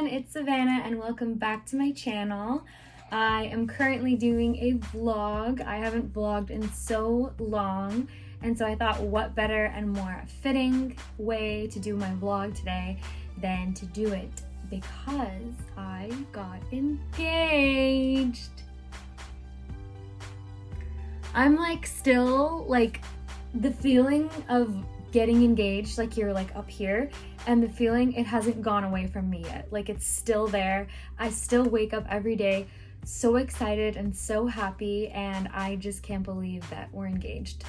everyone, it's Savannah and welcome back to my channel. I am currently doing a vlog. I haven't vlogged in so long, and so I thought what better and more fitting way to do my vlog today than to do it because I got engaged. I'm still the feeling of getting engaged, you're up here, and the feeling, it hasn't gone away from me yet. It's still there. I still wake up every day so excited and so happy, and I just can't believe that we're engaged.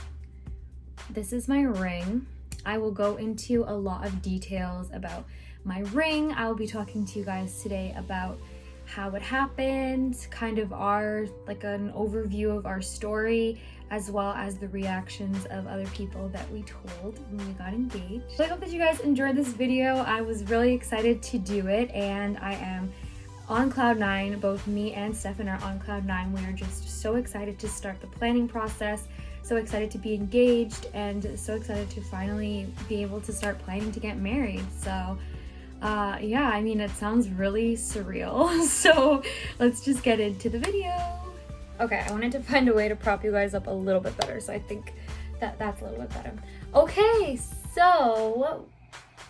This is my ring. I will go into a lot of details about my ring. I will be talking to you guys today about how it happened, kind of an overview of our story, as well as the reactions of other people that we told when we got engaged. So I hope that you guys enjoyed this video. I was really excited to do it, and I am on cloud nine. Both me and Stefan are on cloud nine. We are just so excited to start the planning process, so excited to be engaged, and so excited to finally be able to start planning to get married. So yeah, I mean, it sounds really surreal. So let's just get into the video. Okay, I wanted to find a way to prop you guys up a little bit better, so I think that's a little bit better. Okay, so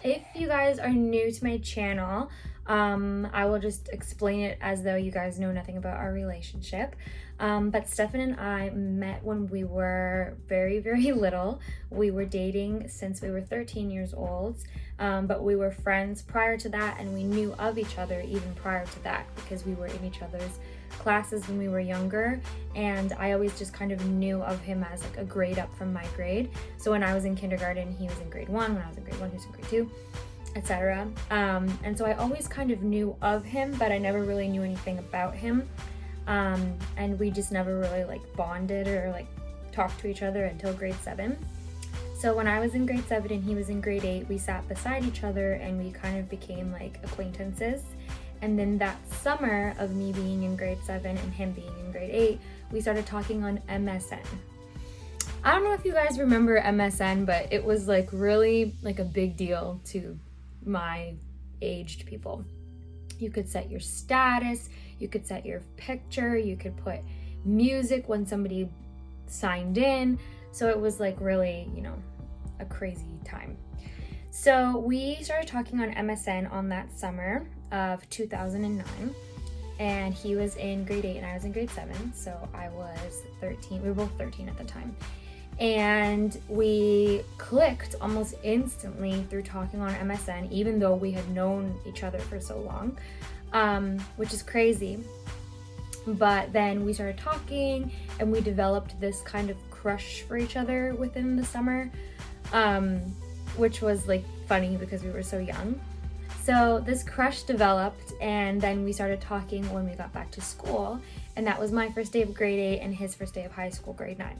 if you guys are new to my channel, I will just explain it as though you guys know nothing about our relationship. But Stefan and I met when we were very, very little. We were dating since we were 13 years old, but we were friends prior to that, and we knew of each other even prior to that because we were in each other's classes when we were younger, and I always just kind of knew of him as a grade up from my grade. So when I was in kindergarten, he was in grade 1. When I was in grade 1, he was in grade 2, etc. And so I always kind of knew of him, but I never really knew anything about him. And we just never really bonded or talked to each other until grade 7. So when I was in grade 7 and he was in grade 8, we sat beside each other and we kind of became acquaintances. And then that summer of me being in grade 7 and him being in grade 8, we started talking on MSN. I don't know if you guys remember MSN, but it was really a big deal to my aged people. You could set your status, you could set your picture, you could put music when somebody signed in. So it was really, a crazy time. So we started talking on MSN on that summer of 2009, and he was in grade 8 and I was in grade 7. So I was 13, we were both 13 at the time. And we clicked almost instantly through talking on MSN, even though we had known each other for so long, which is crazy. But then we started talking and we developed this kind of crush for each other within the summer, which was funny because we were so young. So this crush developed, and then we started talking when we got back to school, and that was my first day of grade 8 and his first day of high school, grade 9.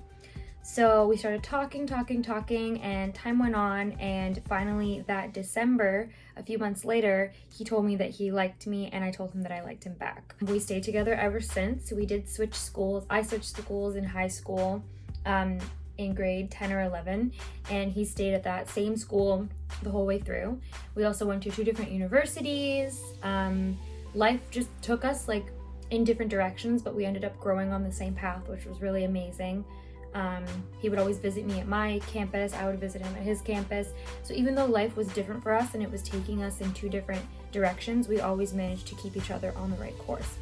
So we started talking, and time went on, and finally that December, a few months later, he told me that he liked me, and I told him that I liked him back. We stayed together ever since. We did switch schools. I switched schools in high school in grade 10 or 11, and he stayed at that same school the whole way through. We also went to 2 different universities. Life just took us in different directions, but we ended up growing on the same path, which was really amazing. He would always visit me at my campus, I would visit him at his campus. So even though life was different for us and it was taking us in 2 different directions, we always managed to keep each other on the right course.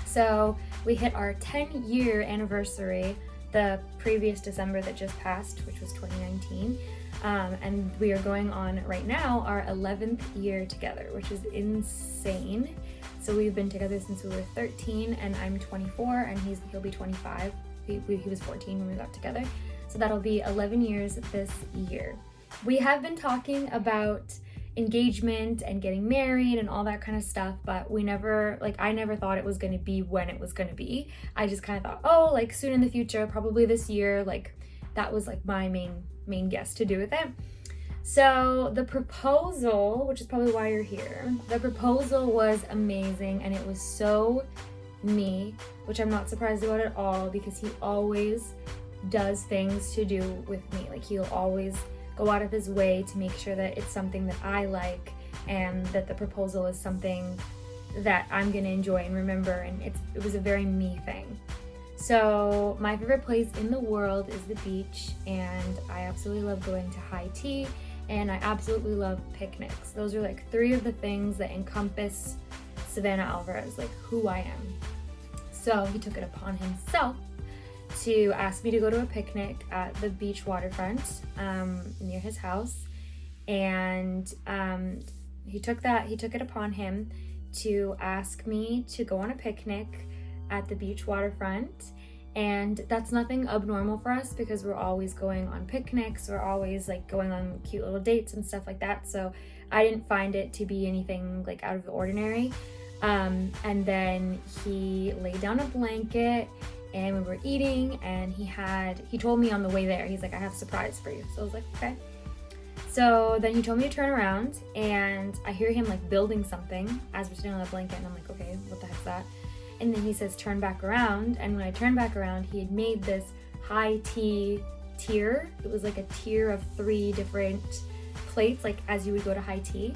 So we hit our 10-year anniversary the previous December that just passed, which was 2019. And we are going on right now our 11th year together, which is insane. So we've been together since we were 13, and I'm 24 and he'll be 25. He was 14 when we got together. So that'll be 11 years this year. We have been talking about engagement and getting married and all that kind of stuff, but we never, I never thought it was going to be when it was going to be. I just kind of thought, oh, soon in the future, probably this year. That was my main guess to do with it. So the proposal, which is probably why you're here, the proposal was amazing, and it was so me, which I'm not surprised about at all because he always does things to do with me. He'll always go out of his way to make sure that it's something that I like and that the proposal is something that I'm gonna enjoy and remember, and it was a very me thing. So my favorite place in the world is the beach, and I absolutely love going to high tea, and I absolutely love picnics. Those are like 3 of the things that encompass Savannah Alvarez, like who I am. So he took it upon himself to ask me to go to a picnic at the beach waterfront near his house, and he took it upon him to ask me to go on a picnic at the beach waterfront. And that's nothing abnormal for us because we're always going on picnics, we're always like going on cute little dates and stuff like that, so I didn't find it to be anything like out of the ordinary. And then he laid down a blanket and we were eating, and he told me on the way there, he's like, I have a surprise for you. So I was like, okay. So then he told me to turn around, and I hear him like building something as we're sitting on the blanket, and I'm like, okay, what the heck's that? And then he says, turn back around. And when I turned back around, he had made this high tea tier. It was like a tier of 3 different plates, like as you would go to high tea.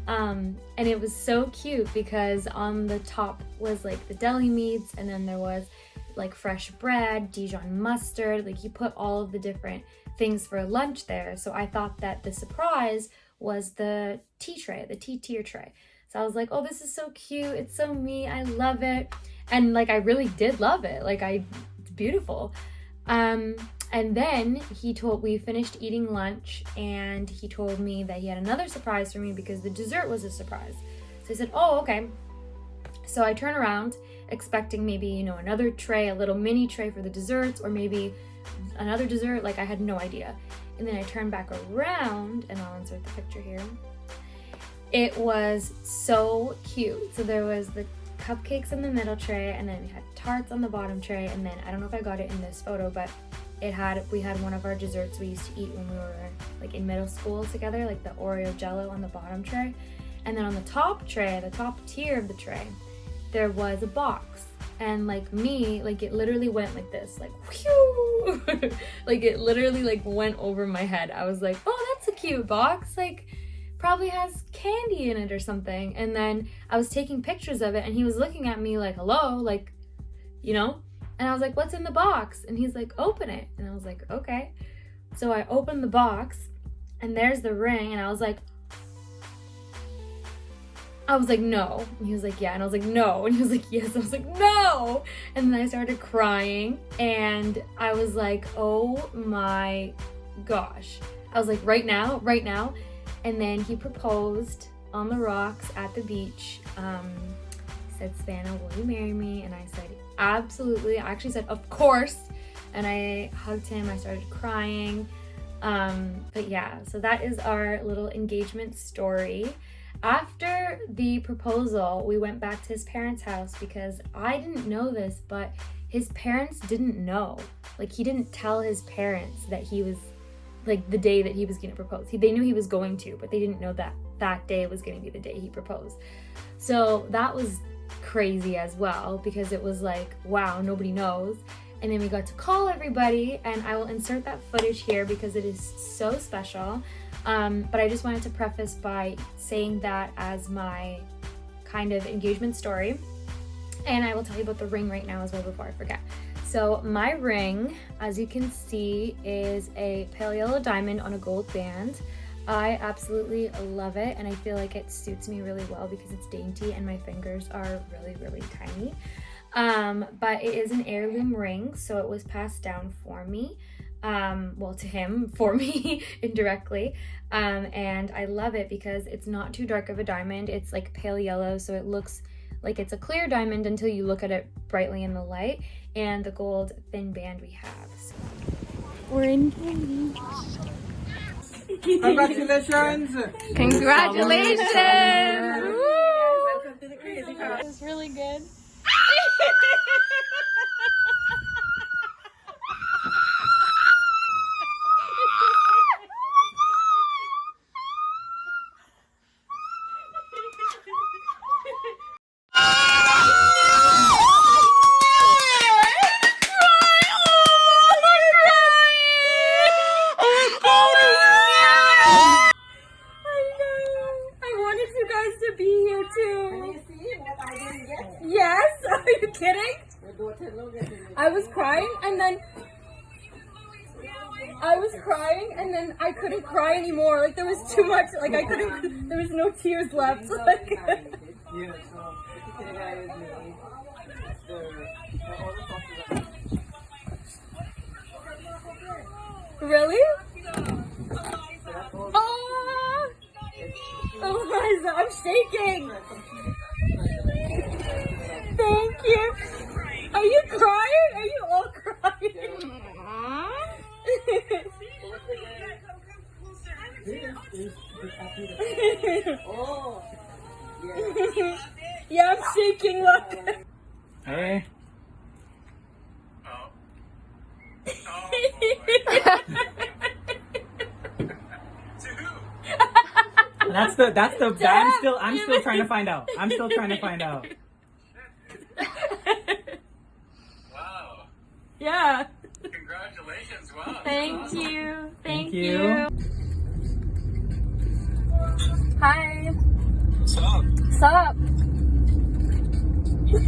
And it was so cute because on the top was like the deli meats, and then there was like fresh bread, Dijon mustard, like he put all of the different things for lunch there. So I thought that the surprise was the tea tray, the tea tier tray. So I was like, oh, this is so cute, it's so me, I love it. And like I really did love it, like it's beautiful. And then we finished eating lunch, and he told me that he had another surprise for me because the dessert was a surprise. So I said, oh, okay. So I turn around expecting maybe, another tray, a little mini tray for the desserts, or maybe another dessert, like I had no idea. And then I turned back around, and I'll insert the picture here. It was so cute. So there was the cupcakes in the middle tray, and then we had tarts on the bottom tray, and then I don't know if I got it in this photo, but we had one of our desserts we used to eat when we were like in middle school together, like the Oreo Jello on the bottom tray. And then on the top tray, the top tier of the tray, there was a box. And like me, like it literally went like this, like whew! Like it literally like went over my head. I was like, oh, that's a cute box, like probably has candy in it or something. And then I was taking pictures of it, and he was looking at me like, hello, like, and I was like, what's in the box? And he's like, open it. And I was like, okay. So I opened the box, and there's the ring, and I was like, no. And he was like, yeah. And I was like, no. And he was like, yes. I was like, no. And then I started crying, and I was like, oh my gosh. I was like, right now. And then he proposed on the rocks at the beach. He said, Savannah, will you marry me? And I said, absolutely. I actually said, of course. And I hugged him. I started crying. But yeah, so that is our little engagement story. After the proposal, we went back to his parents' house because I didn't know this, but his parents didn't know. Like, he didn't tell his parents that he was, like, the day that he was going to propose. They knew he was going to, but they didn't know that that day was going to be the day he proposed. So that was crazy as well, because it was like, wow, nobody knows. And then we got to call everybody, and I will insert that footage here because it is so special. But I just wanted to preface by saying that as my kind of engagement story. And I will tell you about the ring right now as well before I forget. So my ring, as you can see, is a pale yellow diamond on a gold band. I absolutely love it, and I feel like it suits me really well because it's dainty and my fingers are really, really tiny. But it is an heirloom ring, so it was passed down for me. Well, to him, for me, indirectly. And I love it because it's not too dark of a diamond. It's like pale yellow, so it looks like it's a clear diamond until you look at it brightly in the light. And the gold thin band we have. So. We're engaged. Congratulations! Congratulations! Welcome to the crazy house. It was really good. too. Can you see what I didn't get? Yes. Are you kidding? I was crying and then I couldn't cry anymore. Like there was too much. Like I couldn't. There was no tears left. Like. Yeah, so the guy is me. Really? Oh, Eliza, I'm shaking. Thank you. Are you crying? Are you all crying? Oh, yeah, I'm shaking. Look. Hey. I'm still trying to find out. Wow. Yeah. Congratulations. Wow. Thank you. Thank you. Hi. What's up? What's up?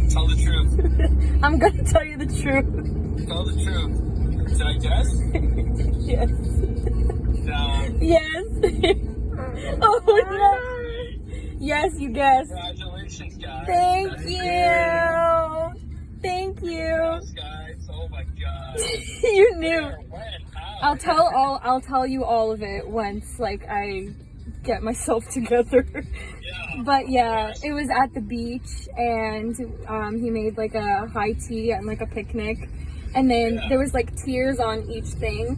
Tell the truth. I'm gonna tell you the truth. Tell the truth. Did I guess? Yes. No. Yes. Oh no. Yes, you guessed. Congratulations, guys. Thank That's you. great. Thank you. Yes, guys. Oh my God. You knew. Where, when, how? I'll tell you all of it once like I get myself together. Yeah. But yeah, it was at the beach and he made like a high tea and like a picnic, and then there was like tiers on each thing,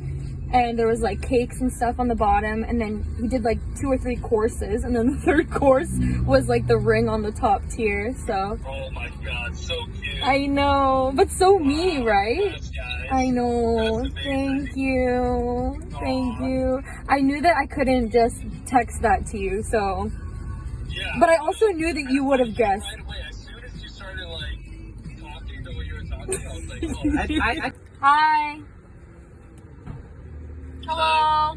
and there was like cakes and stuff on the bottom, and then he did like 2 or 3 courses, and then the third course was like the ring on the top tier. So Oh my God. So cute. I know, but so me, right? Yes, guys. I know. That's amazing. Thank you. Thank you. I knew that I couldn't just text that to you, so. Yeah. But I also knew that you would have guessed. Right away, as soon as you started like talking the way you were talking, I was like, oh. Hi. Hello.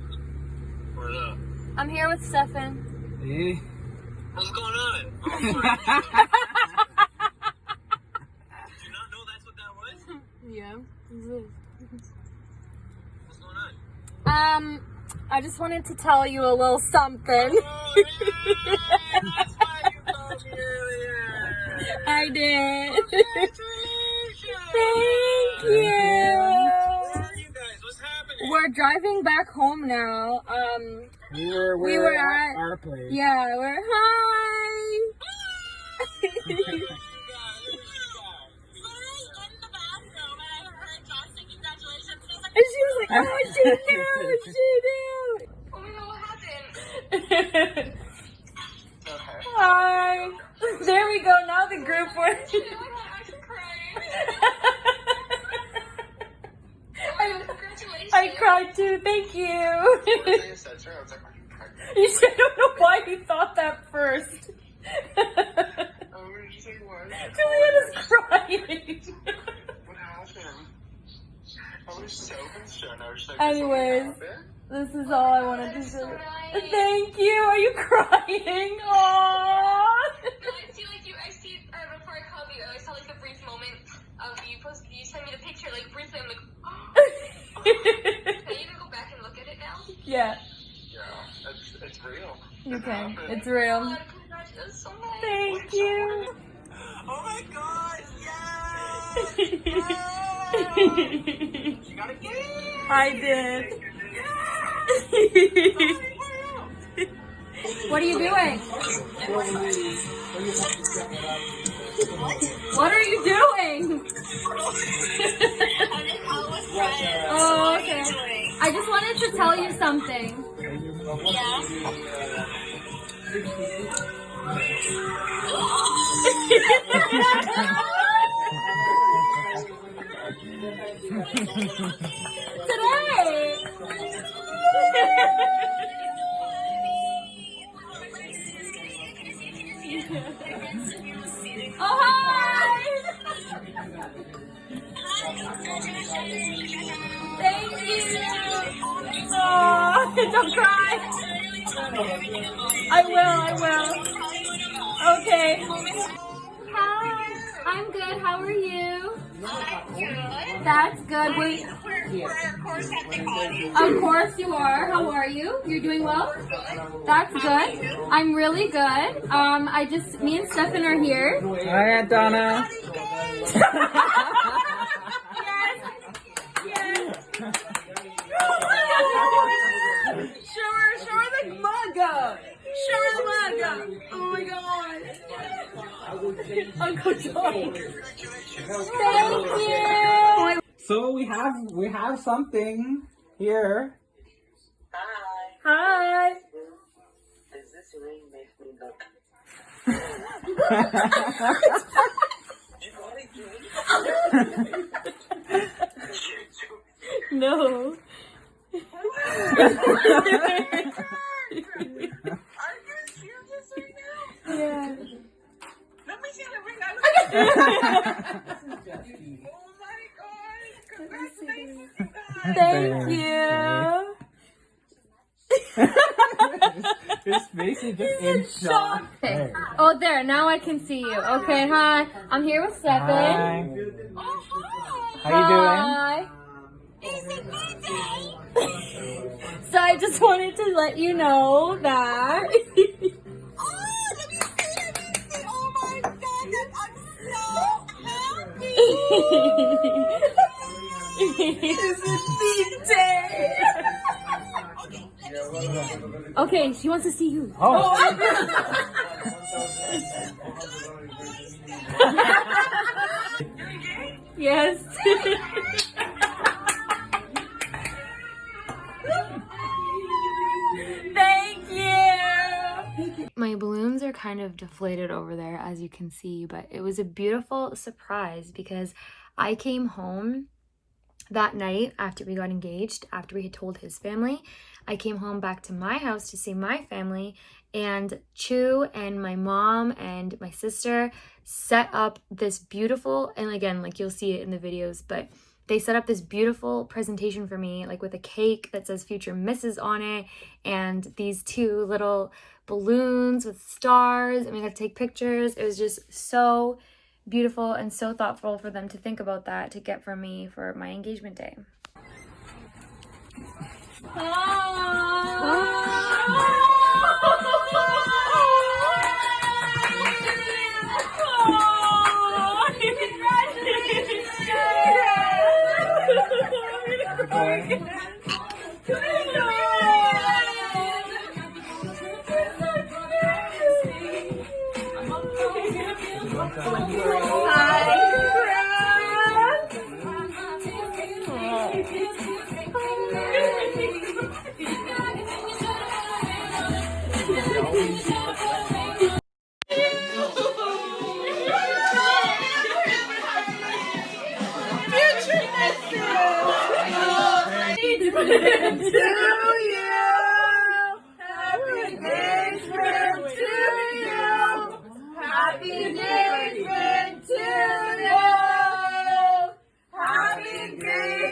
What up? I'm here with Stefan. Hey. What's going on? Oh, sorry. Did you not know that's what that was? Yeah. What's going on? I just wanted to tell you a little something. Oh, yeah! That's why you called me earlier. I did. Congratulations! Thank you. Where are you guys? What's happening? We're driving back home now. We were at our place. Yeah, we're hi. And she was like, oh, she knew, she knew. Oh my God, what happened? Hi. There we go, now the group was. I'm crying. Congratulations. I cried too, thank you. I said, sure. I was like, are you pregnant? You should don't know why you thought that first. Oh, we were just like, what? Juliana's crying. What happened? I was so concerned. I was just like, Anyways, something happened? this is all I wanted to say. So nice. Thank you. Are you crying? Aww. No, I see like you. I see before I called you. I saw like the brief moment of you post. You sent me the picture like briefly. I'm like, oh. Can you even go back and look at it now? Yeah, Yeah, it's real. you It can. happened. It's real. God, congratulations, so nice. Thank you. Oh my God! Yes! Yes! You gotta get it! I did. What are you doing? What are you doing? Oh, okay. I just wanted to tell you something. Today. Oh, hi! Thank you! Oh, don't cry! I will. Okay. Hi, I'm good. How are you? That's good. Wait. We're of course at the cottage. Of course you are. How are you? You're doing well? That's good. I'm really good. Me and Stefan are here. Hi, Aunt Donna. Show her the mug up. Show her the mug up. Oh my god. Uncle John. Thank you. So we have something here. Hi. Does this ring make me look? No. Are you serious right now? Yeah. Let me see the ring. Oh my god! Congratulations, you guys! Thank you. His face is just in shock. Okay. Oh, there. Now I can see you. Okay, hi. I'm here with Stefan. Hi. Oh, hi. How you doing? Hi. Is it my day? So I just wanted to let you know that. Oh, let me see. Oh my god, I'm so happy. Big day. Okay, she wants to see you. Oh. Yes. Thank you. My balloons are kind of deflated over there, as you can see, but it was a beautiful surprise because I came home that night after we got engaged, after we had told his family. I came home back to my house to see my family, and Chu and my mom and my sister set up this beautiful, and again, like you'll see it in the videos, but they set up this beautiful presentation for me, like with a cake that says Future Mrs. on it, and these two little balloons with stars, and we got to take pictures. It was just so beautiful and so thoughtful for them to think about that to get for me for my engagement day. Happy